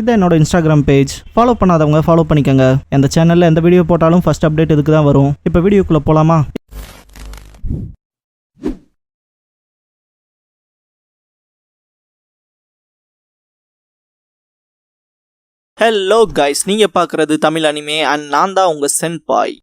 இதை என்னோட Instagram page. Follow பண்ணாதவங்க ஃபாலோ பண்ணிக்கோங்க. இந்த சேனலில் எந்த வீடியோ போட்டாலும் ஃபர்ஸ்ட் அப்டேட் இதுக்கு தான் வரும். இப்போ வீடியோக்குள்ளே போகலாமா? ஹலோ கைஸ், நீங்கள் பார்க்குறது தமிழ் அனிமே அண்ட் நான் தான் உங்கள் சென்பாய்.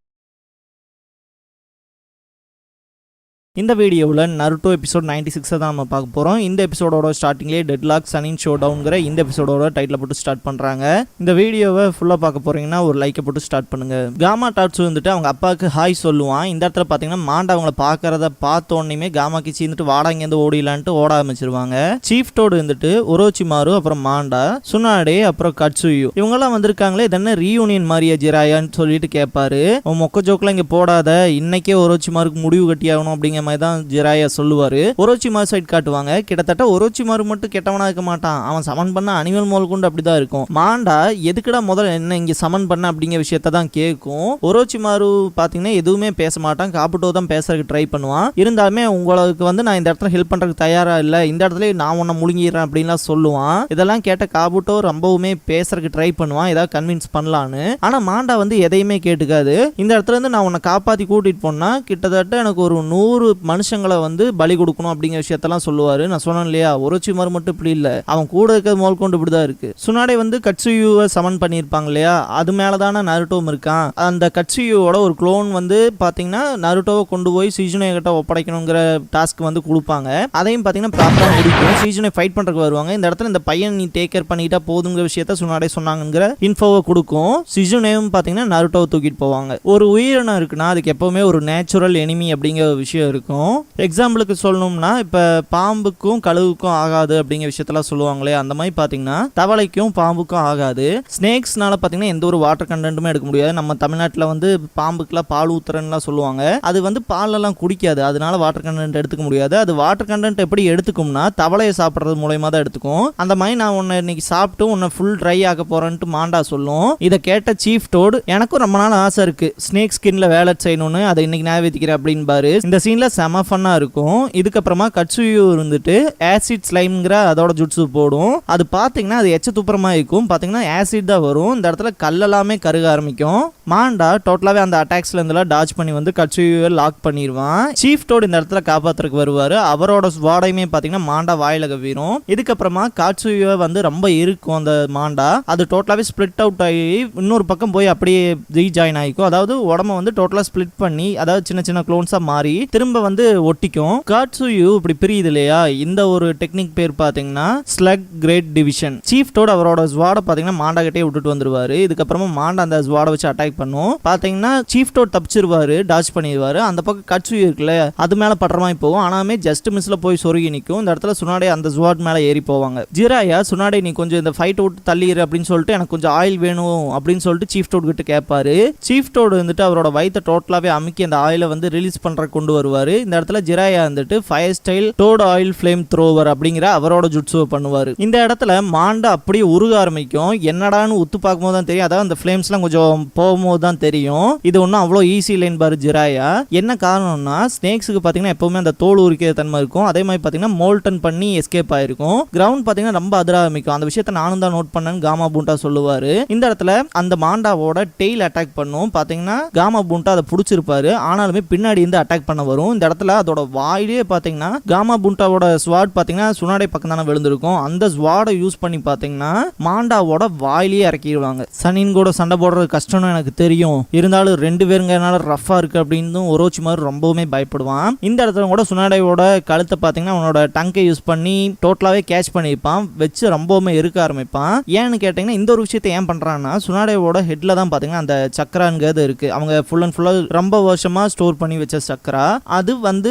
இந்த வீடியோவில் நருட்டோ எபிசோட் 96 தான் நம்ம பார்க்க போகிறோம். இந்த எபிசோடோட ஸ்டார்டிங்லேயே டெட்லாக் சனின் ஷோ டவுன்கிற இந்த எபிசோடோட டைட்டில் போட்டு ஸ்டார்ட் பண்ணுறாங்க. இந்த வீடியோவை ஃபுல்லாக பார்க்க போகிறீங்கன்னா ஒரு லைக்கை போட்டு ஸ்டார்ட் பண்ணுங்கள். காமா டாட்ஸு வந்துட்டு அவங்க அப்பாவுக்கு ஹாய் சொல்லுவான். இந்த இடத்துல பார்த்தீங்கன்னா மாண்டா அவங்கள பார்க்கறத பார்த்தோன்னே காமாக்கு சீந்துட்டு வாடா இங்கேருந்து ஓடிலான்ட்டு ஓட ஆரம்பிச்சிருவாங்க. சீஃப் டோடு வந்துட்டு ஒரோச்சிமாரு, அப்புறம் மாண்டா, சுனாடே, அப்புறம் கட்சுயு இவங்கெல்லாம் வந்திருக்காங்களே, இதென்ன ரீயூனியன் மாதிரியா ஜிராயான்னு சொல்லிட்டு கேட்பாரு. மொக்க ஜோக்கெலாம் இங்கே போடாத, இன்னைக்கே ஒரோச்சிமாருக்கு முடிவு கட்டி ஆகணும் அப்படிங்கிற தான் ஜிராயா சொல்லுவாரு. ஒரோச்சிமாரு சைட் காட்டுவாங்க. கிட்டத்தட்ட ஒரோச்சிமாரு மட்டும் கெட்டவனா இருக்க மாட்டான், அவன் சமன் பண்ண அனிமல் மோல் கொண்டு அப்படிதான் இருக்கும். மாண்டா எதுக்குடா முதல்ல என்ன இங்க சமன் பண்ண அப்படிங்கிற விஷயத்த தான் கேட்கும். ஒரோச்சிமாரு பாத்தீங்கன்னா எதுவுமே பேச மாட்டான், காபுட்டோ தான் பேசுறதுக்கு ட்ரை பண்ணுவான். இருந்தாலுமே உங்களுக்கு வந்து நான் இந்த இடத்துல ஹெல்ப் பண்றதுக்கு தயாரா இல்ல, இந்த இடத்துல நான் உன்னை முழுங்கிடுறேன் அப்படின்லாம் சொல்லுவான். இதெல்லாம் கேட்ட காபுட்டோ ரொம்பவுமே பேசுறதுக்கு ட்ரை பண்ணுவான், ஏதாவது கன்வின்ஸ் பண்ணலான்னு. ஆனா மாண்டா வந்து எதையுமே கேட்டுக்காது. இந்த இடத்துல இருந்து நான் உன்னை காப்பாத்தி கூட்டிட்டு போனா கிட்டத்தட்ட எனக்கு ஒரு 100 மனுஷங்களை வந்து பலி கொடுக்கணும் அப்படிங்கிற விஷயத்தெல்லாம் சொல்லுவாரு. நான் சொன்னேன் இல்லையா, ஒரோச்சிமாரு மட்டும் இப்படி இல்ல, அவன் கூட இருக்கிறது முதல் கொண்டு இப்படிதான் இருக்கு. சுனாடே வந்து கட்சுயுவை சமன் பண்ணியிருப்பாங்க இல்லையா, அது மேலதான நருட்டோவும் இருக்கான். அந்த கட்சுயுவோட ஒரு குளோன் வந்து பாத்தீங்கன்னா நருட்டோவை கொண்டு போய் சீஜுனே கிட்ட ஒப்படைக்கணுங்கிற டாஸ்க் வந்து கொடுப்பாங்க. அதையும் பாத்தீங்கன்னா ப்ராப்பரா முடிக்கும். சீஜுனே ஃபைட் பண்றதுக்கு வருவாங்க. இந்த இடத்துல இந்த பையன் நீ டேக் கேர் பண்ணிட்டா போதுங்கிற விஷயத்த சுனாடே சொன்னாங்கிற இன்ஃபோவை கொடுக்கும். சீஜுனேவும் பாத்தீங்கன்னா நருட்டோவை தூக்கிட்டு போவாங்க. ஒரு உயிரினம் இருக்குன்னா அதுக்கு எப்பவுமே ஒரு நேச்சுரல் எனிமி அப்படிங்கிற விஷயம் இருக்கும். எக்ஸாம்பிளுக்கு சொல்லணும்னா இப்ப பாம்புக்கும் கழுவுக்கும் ஆகாது அப்படிங்கிற விஷயத்தெல்லாம் சொல்லுவாங்களே, அந்த மாதிரி பாத்தீங்கன்னா தவளைக்கும் பாம்புக்கும் ஆகாது. ஸ்னேக்ஸ்னால பாத்தீங்கன்னா எந்த ஒரு வாட்டர் கண்டென்ட்டுமே எடுக்க முடியாது. நம்ம தமிழ்நாட்டில் வந்து பாம்புக்குலாம் பால் ஊத்துறன்னு சொல்லுவாங்க. அது வந்து பாலெல்லாம் குடிக்காது, அதனால வாட்டர் கண்டென்ட் எடுத்துக்க முடியாது. அது வாட்டர் கண்டென்ட் எப்படி எடுத்துக்கும்னா தவளையை சாப்பிட்றது மூலயமா தான் எடுத்துக்கும். அந்த மாதிரி நான் உன்னை இன்னைக்கு சாப்பிட்டு உன்னை ஃபுல் ட்ரை ஆக போறேன்ட்டு மாண்டா சொல்லும். இதை கேட்ட சீஃப் டோட் எனக்கும் ரொம்ப நாள் ஆசை இருக்கு ஸ்னேக் ஸ்கின்ல வேலை செய்யணும்னு, அதை இன்னைக்கு நிறைவேற்றிக்கிறேன் அப்படின்னு பாரு. இந்த சீன்ல செம ஃபன்னா இருக்கும். இதுக்கப்புறமா கட்சுயு இருந்துட்டு ஆசிட் ஸ்லைம்ங்கிற அதோட ஜுட்ஸு போடும். அது பாத்தீங்கன்னா அது எச்ச துப்புரமா இருக்கும். பாத்தீங்கன்னா ஆசிட் தான் வரும். இந்த இடத்துல கல்லெல்லாமே கருக ஆரம்பிக்கும். மாண்டா டோட்டலாவே அந்த அட்டாக்ஸ்ல இருந்தெல்லாம் டாஜ் பண்ணி வந்து கட்சுயுவை லாக் பண்ணிடுவான். சீஃப் டோட் இந்த இடத்துல காப்பாத்துறதுக்கு வருவாரு. அவரோட வாடையுமே பாத்தீங்கன்னா மாண்டா வாயில கவ்விரும். இதுக்கப்புறமா கட்சுயுவை வந்து ரொம்ப இருக்கும் அந்த மாண்டா. அது டோட்டலாவே ஸ்பிளிட் அவுட் ஆகி இன்னொரு பக்கம் போய் அப்படியே ரீஜாயின் ஆகிக்கும். அதாவது உடம்ப வந்து டோட்டலா ஸ்பிளிட் பண்ணி, அதாவது சின்ன சின்ன குளோன்ஸா மாறி திரும்ப வந்து ஒட்டிக்கும். கட்சுயு இப்படி பிரியுது இல்லையா, இந்த ஒரு டெக்னிக் பேர் பாத்தீங்கன்னா ஸ்லக் கிரேட் டிவிஷன். சீஃப் டோட் அவரோட ஸ்வாட பாத்தீங்கன்னா மாண்டா கிட்டே விட்டுட்டு வந்துருவாரு. இதுக்கப்புறமா மாண்டா அந்த ஸ்வாட வச்சு அட்டாக் பண்ணும். பாத்தீங்கன்னா சீஃப் டோட் தப்பிச்சிருவாரு, டாச் பண்ணிடுவாரு. அந்த பக்கம் கட்சுயு இருக்குல்ல, அது மேல படுற மாதிரி போகும். ஆனாமே ஜஸ்ட் மிஸ்ல போய் சொருகி நிற்கும். இந்த இடத்துல சுனாடே அந்த ஸ்வாட் மேல ஏறி போவாங்க. ஜிராயா சுனாடே நீ கொஞ்சம் இந்த ஃபைட் விட்டு தள்ளிடு அப்படின்னு சொல்லிட்டு எனக்கு கொஞ்சம் ஆயில் வேணும் அப்படின்னு சொல்லிட்டு சீஃப் டோட் கிட்ட கேட்பாரு. சீஃப் டோட் வந்துட்டு அவரோட வயித்தை டோட்டலாவே அமுக்கி அந்த ஆயிலை வந்து ரிலீஸ் பண்ற கொண்டு வருவாரு. இந்த இடத்துல ஜிராயா வந்துட்டு ஃபயர் ஸ்டைல் டோட் ஆயில் ஃப்ளேம் த்ரோவர் அப்படிங்கிற அவரோட ஜுட்ஸுவை பண்ணுவாரு. இந்த இடத்துல மாண்டா அப்படியே உருக ஆரம்பிக்கும். என்னடான்னு உத்து பார்க்கும்போது தான் தெரியும், அதாவது அந்த ஃப்ளேம்ஸ்லாம் கொஞ்சம் போகும்போது தான் தெரியும் இது ஒன்றும் அவ்வளோ ஈஸி இல்லைன்னு பாரு ஜிராயா. என்ன காரணம்னா ஸ்னேக்ஸுக்கு பார்த்தீங்கன்னா எப்பவுமே அந்த தோல் உரிக்கிற தன்மை இருக்கும். அதே மாதிரி பார்த்தீங்கன்னா மோல்டன் பண்ணி எஸ்கேப் ஆயிருக்கும். கிரவுண்ட் பார்த்தீங்கன்னா ரொம்ப அதிர ஆரம்பிக்கும். அந்த விஷயத்தை நானும் தான் நோட் பண்ணேன்னு காமா பூண்டா சொல்லுவாரு. இந்த இடத்துல அந்த மாண்டாவோட டெய்ல் அட்டாக் பண்ணும். பார்த்தீங்கன்னா காமா பூண்டா அதை பிடிச்சிருப்பாரு. ஆனாலுமே பின்னாடி இருந்து அட்டாக் பண்ண வரும். இந்த இடத்துல அதோட வாயிலே பாத்தீங்கன்னா காமா புண்டாவோட ஸ்வாட் பாத்தீங்கன்னா சுனாடே பக்கம் தானே விழுந்திருக்கும். அந்த ஸ்வாடை யூஸ் பண்ணி பாத்தீங்கன்னா மாண்டாவோட வாயிலே இறக்கிடுவாங்க. சனின் கூட சண்டை போடுறது கஷ்டம்னு எனக்கு தெரியும், இருந்தாலும் 2 பேருங்கனால ரஃபா இருக்கு அப்படின்னு ஒரோச்சிமாரு ரொம்பவுமே பயப்படுவான். இந்த இடத்துல கூட சுனாடேவோட கழுத்தை பாத்தீங்கன்னா அவனோட டங்கை யூஸ் பண்ணி டோட்டலாவே கேட்ச் பண்ணிருப்பான், வச்சு ரொம்பவுமே இருக்க ஆரம்பிப்பான். ஏன்னு கேட்டீங்கன்னா இந்த ஒரு விஷயத்தை ஏன் பண்றான்னா சுனாடேவோட ஹெட்ல தான் பாத்தீங்கன்னா அந்த சக்கராங்கிறது இருக்கு. அவங்க ஃபுல் அண்ட் ஃபுல்லா ரொம்ப வருஷமா ஸ்டோர் பண்ணி வச்ச சக்கரா. அது வந்து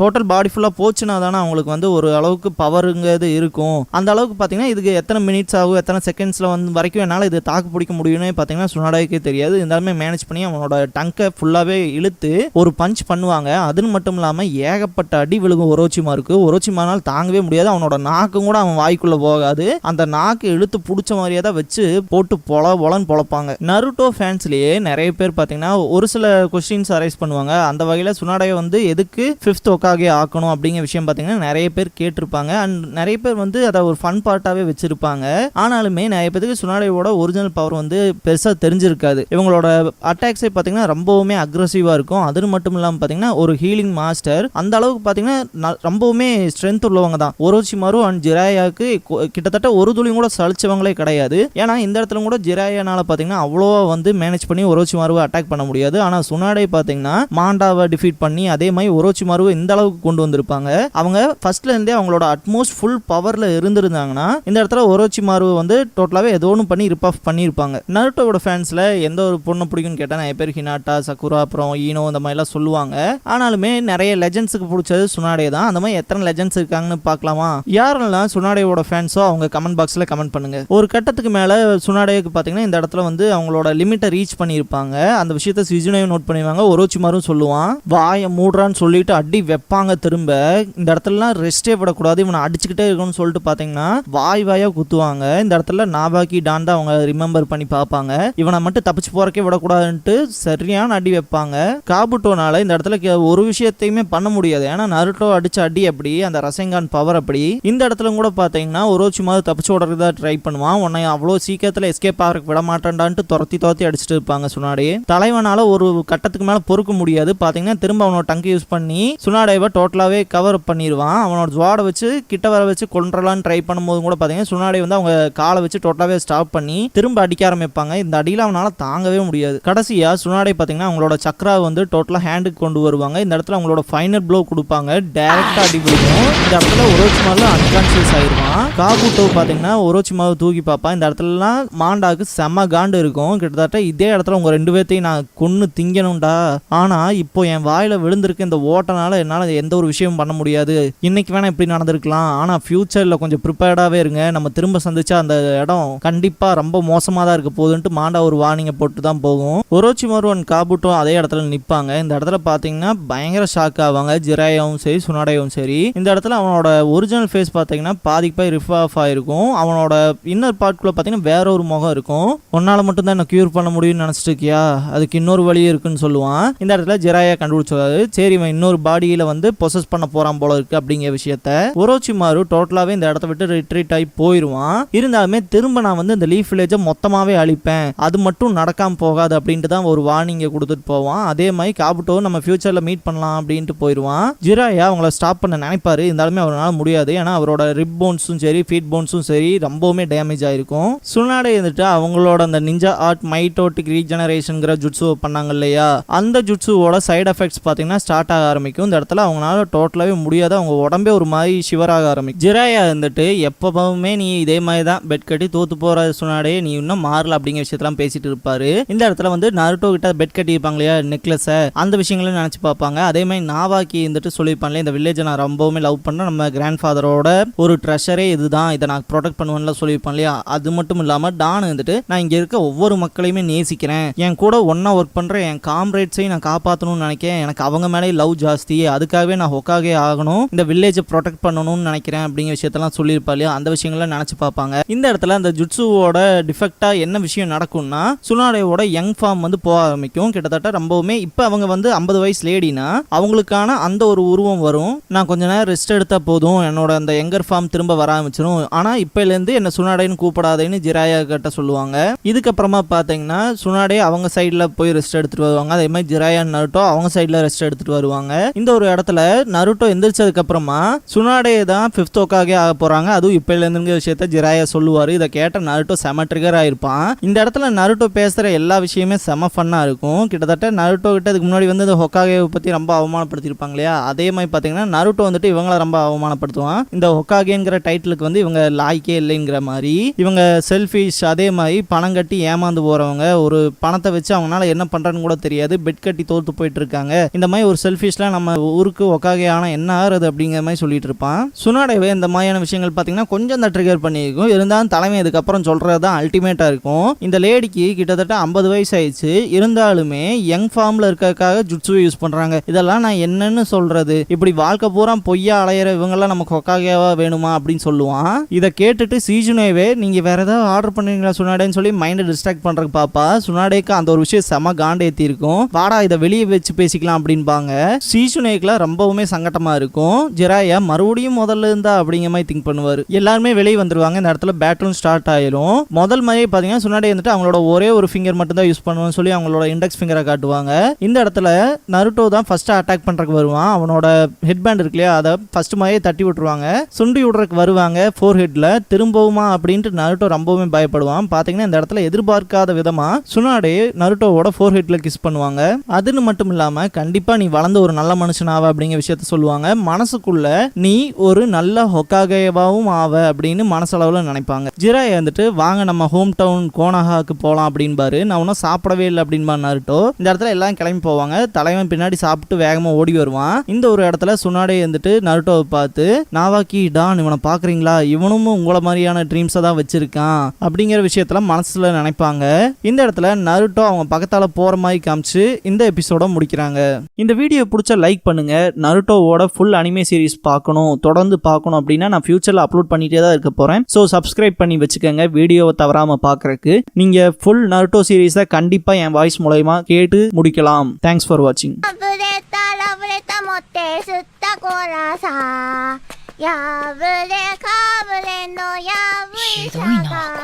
டோட்டல் பாடி ஃபுல்லாக போச்சுன்னா தானே அவங்களுக்கு வந்து ஒரு அளவுக்கு பவருங்கிறது இருக்கும். அந்த அளவுக்கு பார்த்தீங்கன்னா இதுக்கு எத்தனை மினிட்ஸ் ஆகும், எத்தனை செகண்ட்ஸில் வந்து வரைக்கும் என்னால் இது தாக்கு பிடிக்க முடியும்னு பார்த்தீங்கன்னா சுனாடேக்கே தெரியாது. இருந்தாலுமே மேனேஜ் பண்ணி அவனோட டங்கை ஃபுல்லாகவே இழுத்து ஒரு பஞ்ச் பண்ணுவாங்க. அதுன்னு மட்டும் இல்லாமல் ஏகப்பட்ட அடி விழுகும் ஒரோச்சிமாருக்கு. ஒரோச்சிமானால் தாங்கவே முடியாது. அவனோட நாக்கும் கூட அவன் வாய்க்குள்ளே போகாது. அந்த நாக்கு இழுத்து பிடிச்ச மாதிரியே தான் வச்சு போட்டு பொலன்னு பொழப்பாங்க. நருட்டோ ஃபேன்ஸ்லேயே நிறைய பேர் பார்த்தீங்கன்னா ஒரு சில கொஸ்டின்ஸ் அரைஸ் பண்ணுவாங்க. அந்த வகையில் சுனாடே வந்து எதுக்கு 5th ஹோக்காகே ஆக்கணும் அப்படிங்கிற விஷயம் பார்த்தீங்கன்னா நிறைய பேர் கேட்டிருப்பாங்க. அண்ட் நிறைய பேர் வந்து அதை ஒரு ஃபன் பார்ட்டாகவே வச்சிருப்பாங்க. ஆனாலுமே நிறைய பேருக்கு சுனாடேவோட ஒரிஜினல் பவர் வந்து பெருசாக தெரிஞ்சிருக்காது. இவங்களோட அட்டாக்ஸே பார்த்தீங்கன்னா ரொம்பவுமே அக்ரெசிவாக இருக்கும். அது மட்டும் இல்லாமல் பார்த்தீங்கன்னா ஒரு ஹீலிங் மாஸ்டர் அந்த அளவுக்கு பார்த்தீங்கன்னா ரொம்பவுமே ஸ்ட்ரென்த் உள்ளவங்க தான். ஒரோச்சிமாரு அண்ட் ஜிராயாவுக்கு கிட்டத்தட்ட ஒரு துளி கூட சலிச்சவங்களே கிடையாது. ஏன்னா இந்த இடத்துல கூட ஜிராயானால பார்த்தீங்கன்னா அவ்வளோவா வந்து மேனேஜ் பண்ணி ஒரோச்சிமாருவை அட்டாக் பண்ண முடியாது. ஆனால் சுனாடே பார்த்தீங்கன்னா மாண்டாவை டிஃபீட் பண்ணி அதே மாதிரி ஒரோச்சிமாருவை இந்த அளவுக்கு கொண்டு வந்திருப்பாங்க. அவங்க ஃபர்ஸ்ட்ல இருந்தே அவங்களோட அட்மோஸ்ட் ஃபுல் பவர்ல இருந்திருந்தாங்கன்னா இந்த இடத்துல ஒரோச்சிமாருவை வந்து டோட்டலாவே ஏதோ ஒன்று பண்ணி ரிப் ஆஃப் பண்ணியிருப்பாங்க. நருட்டோவோட ஃபேன்ஸ்ல எந்த ஒரு பொண்ணு பிடிக்கும்னு கேட்டால் நிறைய பேர் ஹினாட்டா, சக்குரா, அப்புறம் ஈனோ இந்த மாதிரிலாம் சொல்லுவாங்க. ஆனாலுமே நிறைய லெஜெண்ட்ஸுக்கு பிடிச்சது சுனாடே தான். அந்த மாதிரி எத்தனை லெஜெண்ட்ஸ் இருக்காங்கன்னு பார்க்கலாமா? யாரெல்லாம் சுனாடேவோட ஃபேன்ஸோ அவங்க கமெண்ட் பாக்ஸில் கமெண்ட் பண்ணுங்க. ஒரு கட்டத்துக்கு மேலே சுனாடேக்கு பார்த்தீங்கன்னா இந்த இடத்துல வந்து அவங்களோட லிமிட்டை ரீச் பண்ணியிருப்பாங்க. அந்த விஷயத்தை சிஜுனையும் நோட் பண்ணிடுவாங்க. ஒரோச்சிமாரும் சொல்லுவான், வாயை மூடுறான்னு சொல்லிட்டு அடி வைப்பாங்க. திரும்ப இந்த இடத்துலலாம் ரெஸ்டே விடக்கூடாது, இவனை அடிச்சுக்கிட்டே இருக்கணும்னு சொல்லிட்டு பார்த்தீங்கன்னா வாயா குத்துவாங்க. இந்த இடத்துல நாபாக்கி டாண்டா அவங்க ரிமெம்பர் பண்ணி பார்ப்பாங்க. இவனை மட்டும் தப்பிச்சு போறக்கே விடக்கூடாதுன்ட்டு சரியான அடி வைப்பாங்க. காபுட்டோனால இந்த இடத்துல ஒரு விஷயத்தையுமே பண்ண முடியாது. ஏன்னா நருட்டோ அடிச்ச அடி அப்படி, அந்த ரசெங்கான் பவர் அப்படி. இந்த இடத்துல கூட பார்த்தீங்கன்னா ஒரோச்சிமாரு தப்பிச்சு ஓடுறதா ட்ரை பண்ணுவான். உன்னை அவ்வளோ சீக்கிரத்தில் எஸ்கேப் ஆகிறதுக்கு விட மாட்டேன்டான்ட்டு துரத்தி அடிச்சுட்டு இருப்பாங்க சுனாடே. தலைவனால ஒரு கட்டத்துக்கு மேலே பொறுக்க முடியாது. பார்த்தீங்கன்னா திரும்ப அவனோட டங்கு யூஸ் பண்ணி சுனாடேவை டோட்டலாகவே கவர் பண்ணிடுவான். அவனோட ஜுவாடை வச்சு கிட்ட வர வச்சு கொன்றலான்னு ட்ரை பண்ணும்போது கூட பார்த்தீங்கன்னா சுனாடே வந்து அவங்க காலை வச்சு டோட்டலாகவே ஸ்டாப் பண்ணி திரும்ப அடிக்க ஆரம்பிப்பாங்க. இந்த அடியில் அவனால் தாங்கவே முடியாது. கடைசியாக சுனாடே பார்த்தீங்கன்னா அவங்களோட சக்ரா வந்து டோட்டலாக ஹேண்டுக்கு கொண்டு வருவாங்க. இந்த இடத்துல அவங்களோட ஃபைனல் ப்ளோ கொடுப்பாங்க. டைரக்டா அடி விழுகும். இந்த இடத்துல ஒரோச்சிமாரு அன்கான்சியஸ் ஆயிருவான். காபுட்டோ பார்த்தீங்கன்னா ஒரோச்சிமாவை தூக்கி பார்ப்பான். இந்த இடத்துலலாம் மாண்டாக்கு செம்ம காண்டு இருக்கும். கிட்டத்தட்ட இதே இடத்துல உங்க ரெண்டு பேர்த்தையும் நான் கொன்னு திங்கணும்டா. ஆனா இப்போ என் வாயில விழுந்திருக்க இந்த ஓட்டனால என்னால் எந்த ஒரு விஷயமும் பண்ண முடியாது. இன்னைக்கு வேணா இப்படி நடந்திருக்கலாம், ஆனா ஃபியூச்சர்ல கொஞ்சம் ப்ரிப்பேர்டாவே இருங்க. நம்ம திரும்ப சந்திச்சா அந்த இடம் கண்டிப்பா ரொம்ப மோசமா தான் இருக்க போகுதுன்ட்டு மாண்டா ஒரு வார்னிங்கை போட்டு தான் போகும். ஒரோச்சிமாரு அண்ட் காபுட்டோ அதே இடத்துல நிற்பாங்க. இந்த இடத்துல பார்த்தீங்கன்னா பயங்கர ஷாக் ஆவாங்க. ஜிராயாவும் சரி சுனாடேவும் சரி. இந்த இடத்துல அவனோட ஒரிஜினல் ஃபேஸ் பார்த்தீங்கன்னா பாதிக்கு போய் ரிஃப் ஆஃப் ஆயிருக்கும். அவனோட இன்னர் பார்ட்குள்ள பார்த்தீங்கன்னா வேற ஒரு முகம் இருக்கும். உன்னால மட்டும் தான் என்ன கியூர் பண்ண முடியும்னு நினைச்சிட்டு இருக்கியா, அதுக்கு இன்னொரு வழி இருக்குன்னு சொல்லுவான். இந்த இடத்துல ஜிராயா கண்டுபிடிச்சாரு. சரி இவன் இன்னொரு பாடியில வந்து பொசஸ் பண்ண போறான் போல இருக்கு அப்படிங்கிற விஷயத்த. ஒரோச்சிமாரு டோட்டலாவே இந்த இடத்த விட்டு ரிட்ரீட் ஆகி போயிருவான். இருந்தாலுமே திரும்ப நான் வந்து இந்த லீஃப் வில்லேஜை மொத்தமாவே அழிப்பேன், அது மட்டும் நடக்காம போகாது அப்படின்ட்டு தான் ஒரு வார்னிங்கை கொடுத்துட்டு போவான். அதே மாதிரி காபுட்டோ நம்ம ஃபியூச்சர்ல மீட் பண்ணலாம் அப்படின்ட்டு போயிடுவான். ஜிராயா அவங்கள ஸ்டாப் பண்ண நினைப்பாரு. இருந்தாலுமே அவரால் முடியாது. ஏன்னா அவரோட ரிப் போன்ஸும் சரி ஃபீட் போன்ஸும் சரி ரொம்பவுமே டேமேஜ் ஆயிருக்கும். சுனாடே இருந்துட்டு அவங்களோட அந்த நிஞ்சா ஆர்ட் மைட்டோட்டிக் ரீஜெனரேஷன்ங்கிற ஜுட்ஸு பண்ணாங்க இல்லையா, அந்த ஜுட்ஸுவோட சைடு எஃபெக்ட்ஸ் பார்த்தீங்கன்னா ஸ்டார்ட் ஆக ஆரம்பிக்கும். இந்த இடத்துல அவங்களால டோட்டலாவே முடியாது. அவங்க உடம்பே ஒரு மாதிரி ஷிவராக ஆரம்பிக்கும். ஜிராயா இருந்துட்டு எப்பவுமே நீ இதே மாதிரி தான் பெட் கட்டி தோத்து போற சுனாடே, நீ இன்னும் மாறல அப்படிங்கிற விஷயத்தெல்லாம் பேசிட்டு இருப்பாரு. இந்த இடத்துல வந்து நருட்டோ கிட்ட பெட் கட்டி இருப்பாங்க இல்லையா நெக்லஸ, அந்த விஷயங்களும் நினைச்சு பார்ப்பாங்க. அதே மாதிரி நாவாக்கி இருந்துட்டு சொல்லியிருப்பாங்களே இந்த வில்லேஜை நான் ரொம்பவுமே லவ் பண்ண, நம்ம கிராண்ட் ஃபாதரோட ஒரு ட்ரெஷரே இதுதான், இதை நான் ப்ரொடெக்ட் பண்ணுவேன்ல சொல்லியிருப்பான் இல்லையா. அது மட்டும் இல்லாம டான் இருந்துட்டு நான் இங்க இருக்க ஒவ்வொரு மக்களையுமே நேசிக்கிறேன், என் கூட ஒன்னா ஒர்க் பண்ற என் காம்ரேட்ஸையும் நான் காப்பாற்றணும்னு நினைக்கிறேன், எனக்கு அவங்க மேலே லவ் ஜாஸ்தி, அதுக்காகவே நான் ஹொக்காகே ஆகணும், இந்த வில்லேஜை ப்ரொடெக்ட் பண்ணணும்னு நினைக்கிறேன் அப்படிங்கிற விஷயத்தெல்லாம் சொல்லியிருப்பா இல்லையா. அந்த விஷயங்கள்லாம் நினைச்சு பார்ப்பாங்க. இந்த இடத்துல அந்த ஜுட்ஸுவோட டிஃபெக்டா என்ன விஷயம் நடக்கும்னா சுனாடேவோட யங் ஃபார்ம் வந்து போக ஆரம்பிக்கும். கிட்டத்தட்ட ரொம்பவுமே இப்போ அவங்க வந்து 50 வயசு லேடினா அவங்களுக்கான அந்த ஒரு உருவம் வரும். நான் கொஞ்ச நேரம் ரெஸ்ட் எடுத்தா போதும், என்னோட அந்த யங்கர் ஃபார்ம் திரும்ப வர ஆரம்பிச்சிடும், ஆனா இப்பையிலேருந்து என்ன சுனாடேன்னு கூப்பிடாதேன்னு ஜிராயா கிட்ட சொல்லுவாங்க. இதுக்கப்புறமா பார்த்தீங்கன்னா சுனாடே அவங்க சைடில் போய் ரெஸ்ட் எடுத்துட்டு வருவாங்க. அதே மாதிரி ஜிராயா நருட்டோ அவங்க சைடில் ரெஸ்ட் எடுத்துட்டு வருவாங்க. இந்த ஒரு இடத்துல நருட்டோ எந்திரிச்சதுக்கு அப்புறமா சுனாடே தான் 5th ஹோக்காகே ஆக போறாங்க, அதுவும் இப்பையிலேருந்துங்கிற விஷயத்த ஜிராயா சொல்லுவாரு. இதை கேட்ட நருட்டோ செம ட்ரிகர் ஆயிருப்பான். இந்த இடத்துல நருட்டோ பேசுற எல்லா விஷயமே செம ஃபன்னா இருக்கும். கிட்டத்தட்ட நருட்டோ கிட்ட இதுக்கு முன்னாடி வந்து இந்த ஹொக்காகேவை பத்தி ரொம்ப அவமானப்படுத்திருப்பாங்க இல்லையா, அதே மாதிரி பார்த்தீங்கன்னா நருட்டோ வந்துட்டு இவங்கள ரொம்ப அவமானப்படுத்துவான். இந்த ஹொக்காகேங்கிற டைட்டிலுக்கு வந்து இவங்க லாய்க்கே இல்லைங்கிற மாதிரி, இவங்க செல்ஃபிஷ், அதே மாதிரி பணம் கட்டி ஏமாந்து போறவங்க, ஒரு பணத்தை வச்சு அவங்களால என்ன பண்றன்னு கூட தெரியாது, பெட் கட்டி தோத்து போயிட்டு இருக்காங்க, இந்த மாதிரி ஒரு செல்ஃபிஷ்லாம் நம்ம ஊருக்கு ஹொக்காகே ஆனா என்ன ஆறுது அப்படிங்கிற மாதிரி சொல்லிட்டு இருப்பான். சுனாடேவே இந்த மாதிரியான விஷயங்கள் பார்த்தீங்கன்னா கொஞ்சம் அந்த ட்ரிகர் பண்ணியிருக்கும். இருந்தாலும் தலைமை இதுக்கப்புறம் சொல்றது தான் அல்டிமேட்டா இருக்கும். இந்த லேடிக்கு கிட்டத்தட்ட 50 வயசு ஆயிடுச்சு, இருந்தாலுமே யங் ஃபார்ம்ல இருக்கிறதுக்காக ஜுட்ஸு யூஸ் பண்றாங்க. இதெல்லாம் நான் என்னன்னு சொல்றது, இப்படி வாழ்க்கை பூரா பொய்யா அலையிற இவங்கெல்லாம் நமக்கு ஹொக்காகேவா வேணுமா அப்படின்னு சொல்லுவான். இதை கேட்டுட்டு சீஜுனேவே நீங்க வேற ஏதாவது ஆர்டர் பண்ணுவீங்களா சுனாடேன்னு சொல்லி மைண்டை டிஸ்ட்ராக்ட் பண்றதுக்கு பாப்பா. சுனாடேக்கு அந்த ஒரு விஷயம் செம காண்டு ஏத்தி இருக்கும். வாடா இதை வெளியே வச்சு பேசிக்கலாம் அப்படின்பாங்க. சீசுனேக்ல ரொம்பவுமே சங்கட்டமா இருக்கும். ஜிராயா மறுபடியும் முதல்ல இருந்தா அப்படிங்கிற மாதிரி திங்க் பண்ணுவாரு. எல்லாருமே வெளியே வந்துருவாங்க. இந்த இடத்துல பேட்டிலும் ஸ்டார்ட் ஆயிரும். முதல் மாதிரியே பாத்தீங்கன்னா சுனாடே வந்துட்டு அவங்களோட ஒரே ஒரு ஃபிங்கர் மட்டும் தான் யூஸ் பண்ணுவோம்னு சொல்லி அவங்களோட இண்டெக்ஸ் ஃபிங்கரை காட்டுவாங்க. இந்த இடத்துல நருட்டோ தான் ஃபர்ஸ்ட் அட்டாக் பண்றதுக்கு வருவான். அவனோட ஹெட் பேண்ட் இருக்கு இல்லையா, அதை ஃபர்ஸ்ட் மாதிரியே தட்டி விட்டுருவாங்க. சுண்டி விடுறதுக்கு வருவாங்க ஃபோர் ஹெட்ல. திரும்பவுமா அப்படின்ட்டு நருட்டோ ரொம்பவுமே பயப்படுவான். பாத்தீங்கன்னா இந்த இடத்துல எதிர்பார்க்காத விதமா சுனாடே நருட்டோவோட ஃபோர் ஹெட்ல கிஸ் பண்ணுவாங்க. அதுன்னு மட்டும் இல்லாம கண்டிப்பா நீ வளர்ந்த ஒரு நல்ல மனுஷனாவ அப்படிங்கிற விஷயத்த சொல்லுவாங்க. மனசுக்குள்ள நீ ஒரு நல்ல ஹொக்காகேவாவும் ஆவ அப்படின்னு மனசளவுல நினைப்பாங்க. ஜிராயா வந்துட்டு வாங்க நம்ம ஹோம் டவுன் கோனஹாக்கு போலாம் அப்படின்பாரு. நான் ஒன்னும் சாப்பிடவே இல்லை அப்படின்பா நருட்டோ. இந்த இடத்துல எல்லாம் கிளம்பி போவாங்க. தலைவன் பின்னாடி சாப்பிட்டு வேகமா ஓடி வருவான். இந்த ஒரு இடத்துல சுனாடே வந்துட்டு நருட்டோவை பார்த்து நாவாக்கி டான் இவனை பாக்குறீங்களா, இவனும் உங்களை மாதிரியான ட்ரீம்ஸை தான் வச்சிருக்கான் அப்படிங்கிற விஷயத்துல மனசுல நினைப்பாங்க. இந்த இடத்துல நருட்டோ அவங்க பக்கத்தால போற மாதிரி காமிச்சு இந்த எபிசோட முடிக்கிறாங்க. இந்த வீடியோ பிடிச்ச லைக் பண்ணுங்க. நருட்டோவோட ஃபுல் அனிமே சீரிஸ் பார்க்கணும், தொடர்ந்து பார்க்கணும் அப்படின்னா நான் ஃபியூச்சர்ல அப்லோட் பண்ணிட்டே தான் இருக்க போறேன். ஸோ சப்ஸ்கிரைப் பண்ணி வச்சுக்கோங்க வீடியோவை தவறாம பார்க்கறதுக்கு. நீங்க ஃபுல் நருட்டோ சீரிஸை கண்டிப்பா என் வாய்ஸ் மூலமா கேட்டு முடிக்கலாம். தேங்க்ஸ் ஃபார் வாட்சிங். やぶれかぶれのやぶいさが